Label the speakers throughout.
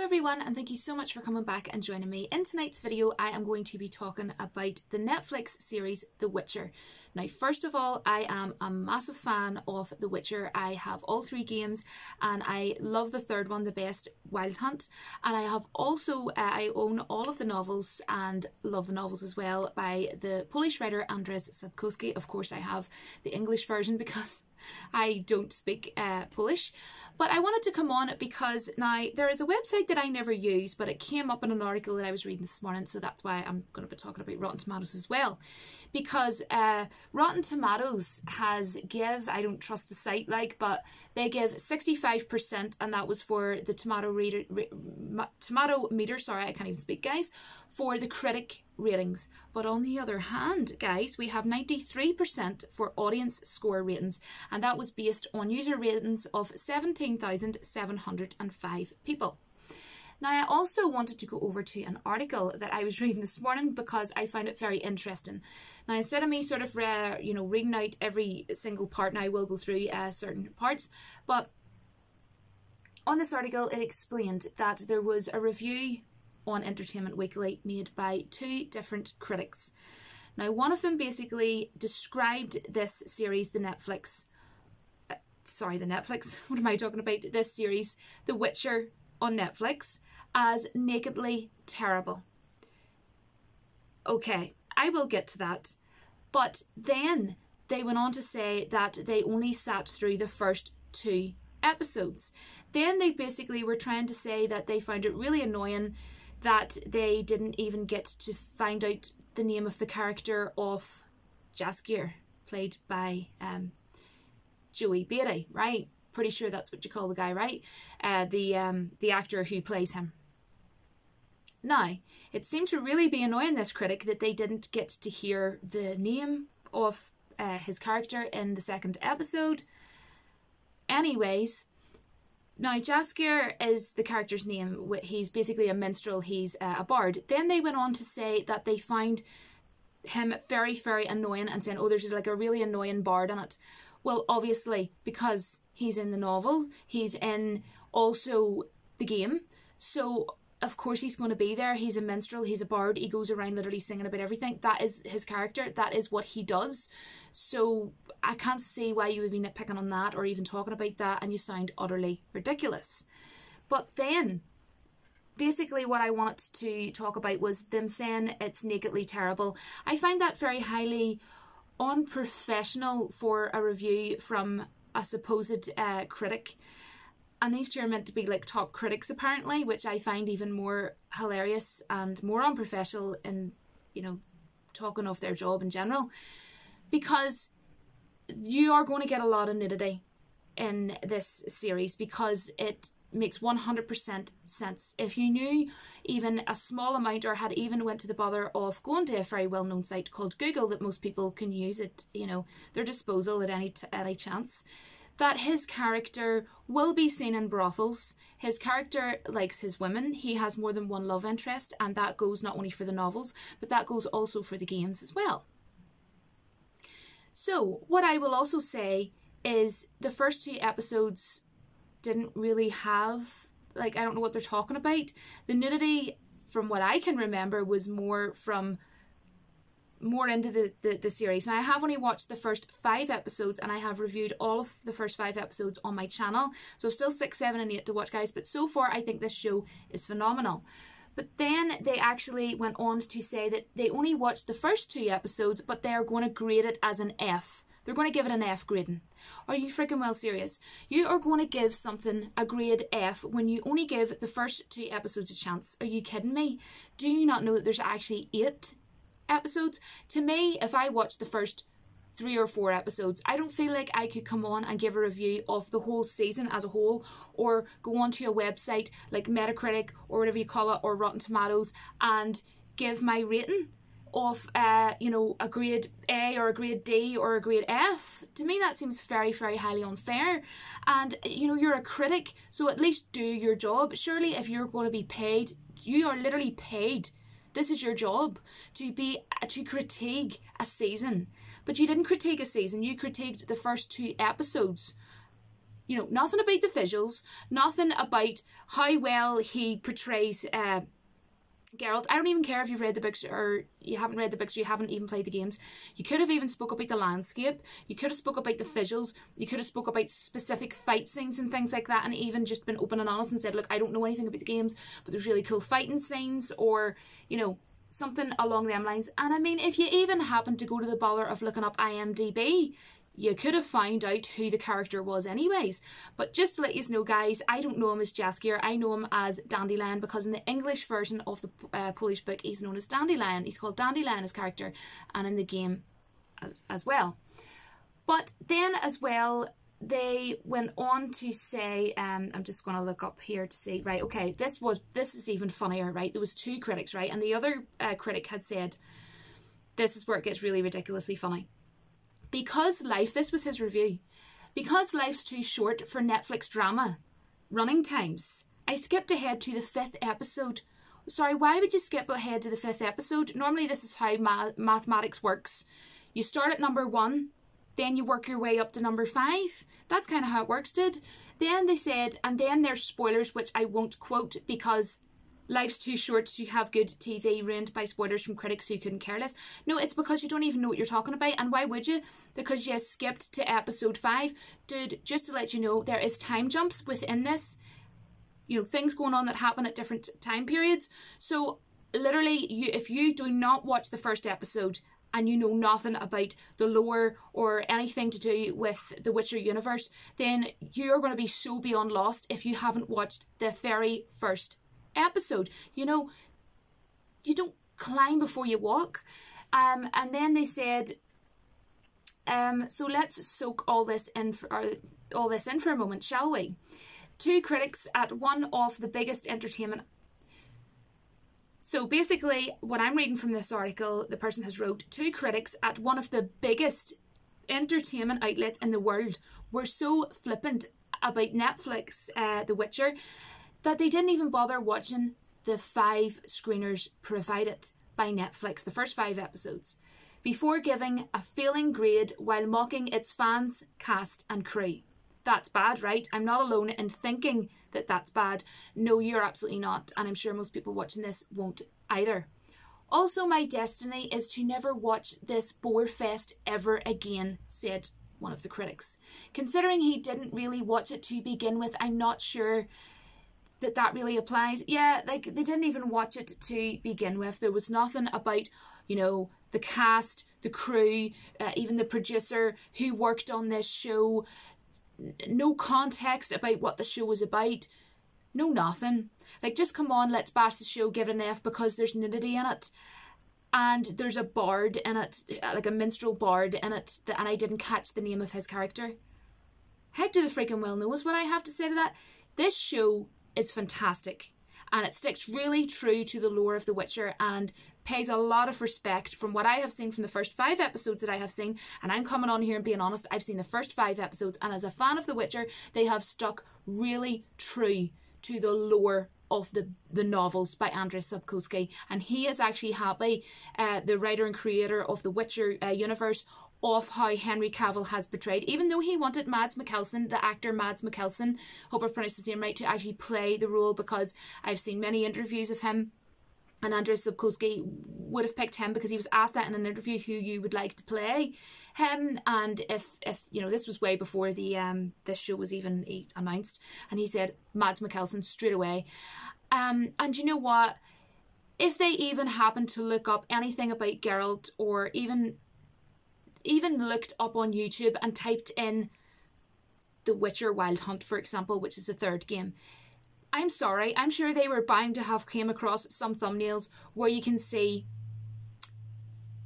Speaker 1: everyone, and thank you so much for coming back and joining me. In tonight's video I am going to be talking about the Netflix series The Witcher. Now first of all, I am a massive fan of The Witcher. I have all 3 games and I love the third one the best, Wild Hunt, and I have also I own all of the novels and love the novels as well by the Polish writer Andrzej Sapkowski. Of course I have the English version because I don't speak Polish, but I wanted to come on because now there is a website that I never use, but it came up in an article that I was reading this morning, so that's why I'm going to be talking about Rotten Tomatoes as well, because Rotten Tomatoes has I don't trust the site but they give 65%, and that was for the tomato meter, sorry I can't even speak guys, for the critic ratings. But on the other hand guys, we have 93% for audience score ratings, and that was based on user ratings of 17,705 people. Now I also wanted to go over to an article that I was reading this morning because I found it very interesting. Now instead of me sort of reading out every single part, and I will go through certain parts, but on this article it explained that there was a review on Entertainment Weekly made by 2 different critics. Now one of them basically described this series, the Netflix, what am I talking about? This series, The Witcher on Netflix, as nakedly terrible. Okay, I will get to that. But then they went on to say that they only sat through the first 2 episodes. Then they basically were trying to say that they found it really annoying that they didn't even get to find out the name of the character of Jaskier, played by Joey Beatty, right? Pretty sure that's what you call the guy, right? The actor who plays him. Now, it seemed to really be annoying this critic that they didn't get to hear the name of his character in the 2nd episode. Anyways, now Jaskier is the character's name. He's basically a minstrel, he's a bard. Then they went on to say that they found him very, very annoying and saying, oh, there's like a really annoying bard in it. Well, obviously, because he's in the novel, he's in also the game, so of course he's going to be there. He's a minstrel, he's a bard, he goes around literally singing about everything. That is his character, that is what he does. So I can't see why you would be nitpicking on that or even talking about that, and you sound utterly ridiculous. But then, basically what I wanted to talk about was them saying it's nakedly terrible. I find that very highly unprofessional for a review from a supposed critic, and these 2 are meant to be like top critics apparently, which I find even more hilarious and more unprofessional in, talking of their job in general, because you are going to get a lot of nudity in this series because it makes 100% sense. If you knew even a small amount, or had even went to the bother of going to a very well-known site called Google that most people can use at their disposal at any chance, that his character will be seen in brothels. His character likes his women. He has more than one love interest, and that goes not only for the novels, but that goes also for the games as well. So what I will also say is the first 2 episodes didn't really have, I don't know what they're talking about. The nudity, from what I can remember, was more into the series. Now I have only watched the first 5 episodes, and I have reviewed all of the first 5 episodes on my channel, so still 6, 7 and 8 to watch guys, but so far I think this show is phenomenal. But then they actually went on to say that they only watched the first 2 episodes, but they are going to grade it as an F. They're going to give it an F grading. Are you freaking well serious? You are going to give something a grade F when you only give the first 2 episodes a chance? Are you kidding me? Do you not know that there's actually 8 episodes? To me, if I watch the first 3 or 4 episodes, I don't feel like I could come on and give a review of the whole season as a whole, or go onto a website like Metacritic or whatever you call it, or Rotten Tomatoes, and give my rating of a grade A or a grade D or a grade F. To me that seems very, very highly unfair. And you're a critic, so at least do your job. Surely if you're going to be paid, you are literally paid, this is your job, to critique a season. But you didn't critique a season, you critiqued the first 2 episodes. you know, nothing about the visuals, nothing about how well he portrays Geralt. I don't even care if you've read the books or you haven't read the books or you haven't even played the games. You could have even spoke about the landscape. You could have spoke about the visuals. You could have spoke about specific fight scenes and things like that, and even just been open and honest and said, look, I don't know anything about the games, but there's really cool fighting scenes, or, you know, something along them lines. And I mean, if you even happen to go to the bother of looking up IMDb, you could have found out who the character was anyways. But just to let you know, guys, I don't know him as Jaskier. I know him as Dandelion, because in the English version of the Polish book, he's known as Dandelion. He's called Dandelion, his character, and in the game as well. But then as well, they went on to say, I'm just going to look up here to see, right, okay, this is even funnier, right? There was 2 critics, right? And the other critic had said, this is where it gets really ridiculously funny. Because life, this was his review, because life's too short for Netflix drama running times, I skipped ahead to the 5th episode. Sorry, why would you skip ahead to the 5th episode? Normally this is how mathematics works. You start at number 1, then you work your way up to number 5. That's kind of how it works, dude. Then they said, and then there's spoilers, which I won't quote because life's too short to have good TV ruined by spoilers from critics who couldn't care less. No, it's because you don't even know what you're talking about. And why would you? Because you skipped to episode 5. Dude, just to let you know, there is time jumps within this. You know, things going on that happen at different time periods. So literally, if you do not watch the first episode and you know nothing about the lore or anything to do with the Witcher universe, then you're going to be so beyond lost if you haven't watched the very first episode. You know, you don't climb before you walk. And then they said, so let's soak all this in for a moment, shall we? 2 critics at one of the biggest entertainment. So basically, what I'm reading from this article, the person has wrote, 2 critics at one of the biggest entertainment outlets in the world were so flippant about Netflix, The Witcher, that they didn't even bother watching the 5 screeners provided by Netflix, the first 5 episodes, before giving a failing grade while mocking its fans, cast and crew. That's bad, right? I'm not alone in thinking that that's bad. No, you're absolutely not, and I'm sure most people watching this won't either. Also, my destiny is to never watch this bore fest ever again, said one of the critics. Considering he didn't really watch it to begin with, I'm not sure that really applies. Yeah, like, they didn't even watch it to begin with. There was nothing about, you know, the cast, the crew, even the producer who worked on this show. No context about what the show was about. No nothing. Like, just come on, let's bash the show, give it an F because there's nudity in it. And there's a bard in it, like a minstrel bard in it, and I didn't catch the name of his character. Heck to the freaking well knows what I have to say to that. This show is fantastic, and it sticks really true to the lore of The Witcher and pays a lot of respect from what I have seen from the first 5 episodes that I have seen. And I'm coming on here and being honest, I've seen the first 5 episodes, and as a fan of The Witcher, they have stuck really true to the lore of the novels by Andrzej Sapkowski, and he is actually happy, the writer and creator of the Witcher universe, of how Henry Cavill has portrayed, even though he wanted Mads Mikkelsen, the actor Mads Mikkelsen, hope I pronounced his name right, to actually play the role, because I've seen many interviews of him, and Andrzej Sapkowski would have picked him because he was asked that in an interview, who you would like to play him, and if you know, this was way before the this show was even announced, and he said Mads Mikkelsen straight away. And you know what, if they even happened to look up anything about Geralt, or even looked up on YouTube and typed in The Witcher Wild Hunt, for example, which is the 3rd game, I'm sorry, I'm sure they were bound to have came across some thumbnails where you can see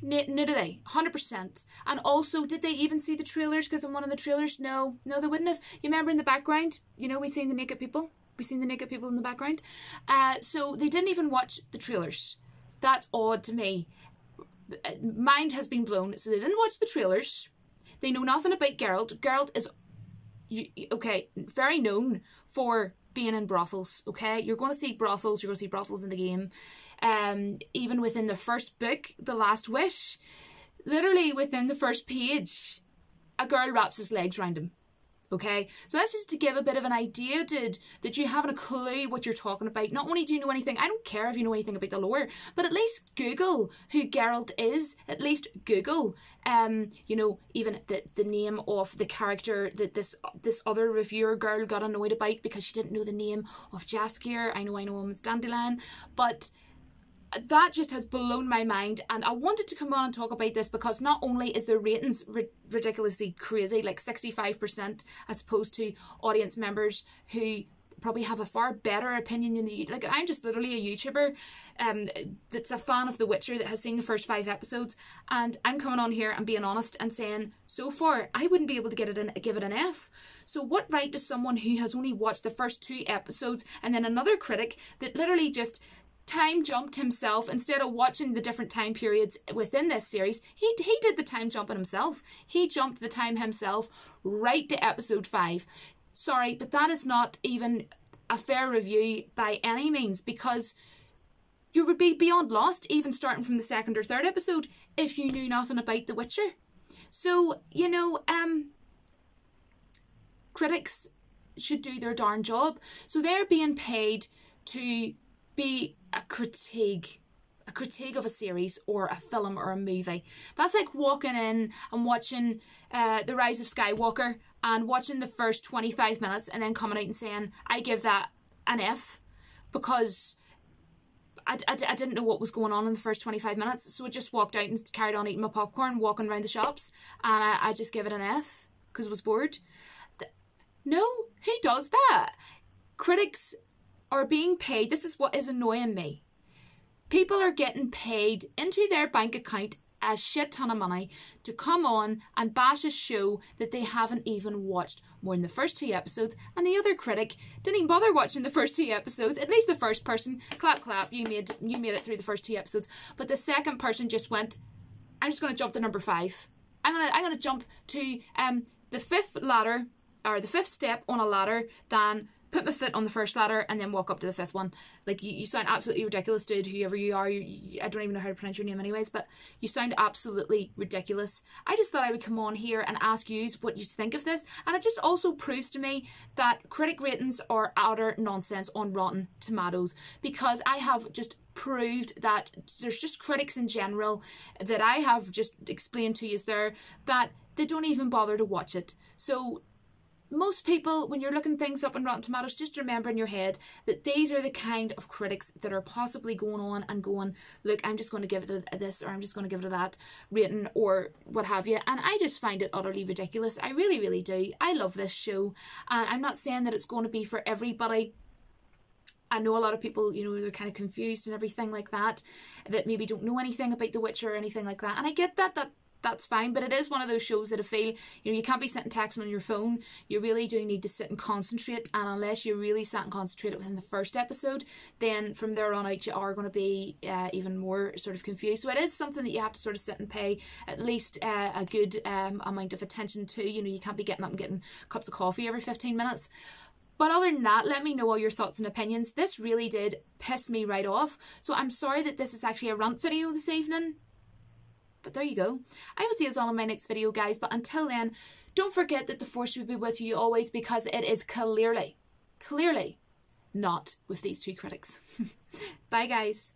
Speaker 1: nudity, 100%. And also, did they even see the trailers? Because in one of the trailers, no, they wouldn't have. You remember in the background, you know, we seen the naked people in the background. So they didn't even watch the trailers. That's odd to me. Mind has been blown. So they didn't watch the trailers. They know nothing about Geralt. Geralt is, okay, very known for being in brothels, okay? You're going to see brothels. You're going to see brothels in the game. Even within the first book, The Last Wish, literally within the first page, a girl wraps his legs around him. Okay, so that's just to give a bit of an idea, dude, that you haven't a clue what you're talking about. Not only do you know anything, I don't care if you know anything about the lore, but at least Google who Geralt is. At least Google, you know, even the name of the character that this other reviewer girl got annoyed about because she didn't know the name of Jaskier. I know him as Dandelion, but that just has blown my mind, and I wanted to come on and talk about this because not only is the ratings ridiculously crazy, like 65%, as opposed to audience members who probably have a far better opinion than you. Like, I'm just literally a YouTuber that's a fan of The Witcher that has seen the first 5 episodes, and I'm coming on here and being honest and saying, so far, I wouldn't be able to give it an F. So what right does someone who has only watched the first 2 episodes, and then another critic that literally just time jumped himself instead of watching the different time periods within this series, he did the time jumping himself. He jumped the time himself right to episode 5. Sorry, but that is not even a fair review by any means, because you would be beyond lost even starting from the 2nd or 3rd episode if you knew nothing about The Witcher. So, you know, critics should do their darn job. So they're being paid to be a critique of a series or a film or a movie. That's like walking in and watching The Rise of Skywalker and watching the first 25 minutes and then coming out and saying, I give that an F because I didn't know what was going on in the first 25 minutes, so I just walked out and carried on eating my popcorn, walking around the shops, and I just give it an F because I was bored. No, who does that? Critics are being paid. This is what is annoying me. People are getting paid into their bank account a shit ton of money to come on and bash a show that they haven't even watched more than the first 2 episodes, and the other critic didn't even bother watching the first 2 episodes. At least the first person, clap clap, you made it through the first 2 episodes. But the second person just went, I'm just going to jump to number 5. I'm going to jump to the 5th ladder, or the 5th step on a ladder, than put my foot on the first ladder and then walk up to the 5th one. Like, you sound absolutely ridiculous, dude, whoever you are. I don't even know how to pronounce your name anyways, but you sound absolutely ridiculous. I just thought I would come on here and ask you what you think of this, and it just also proves to me that critic ratings are utter nonsense on Rotten Tomatoes, because I have just proved that there's just critics in general that I have just explained to you there that they don't even bother to watch it. So most people, when you're looking things up on Rotten Tomatoes, just remember in your head that these are the kind of critics that are possibly going on and going, look, I'm just going to give it a this, or I'm just going to give it a that rating, or what have you. And I just find it utterly ridiculous. I really, really do. I love this show. And I'm not saying that it's going to be for everybody. I know a lot of people, you know, they're kind of confused and everything like that maybe don't know anything about The Witcher or anything like that. And I get that. That's fine, but it is one of those shows that I feel, you know, you can't be sitting texting on your phone. You really do need to sit and concentrate, and unless you really sat and concentrated within the first episode, then from there on out you are going to be even more sort of confused. So it is something that you have to sort of sit and pay at least a good amount of attention to. You know, you can't be getting up and getting cups of coffee every 15 minutes. But other than that, let me know all your thoughts and opinions. This really did piss me right off. So I'm sorry that this is actually a rant video this evening. But there you go. I will see you all in my next video, guys. But until then, don't forget that the Force will be with you always, because it is clearly not with these 2 critics. Bye, guys.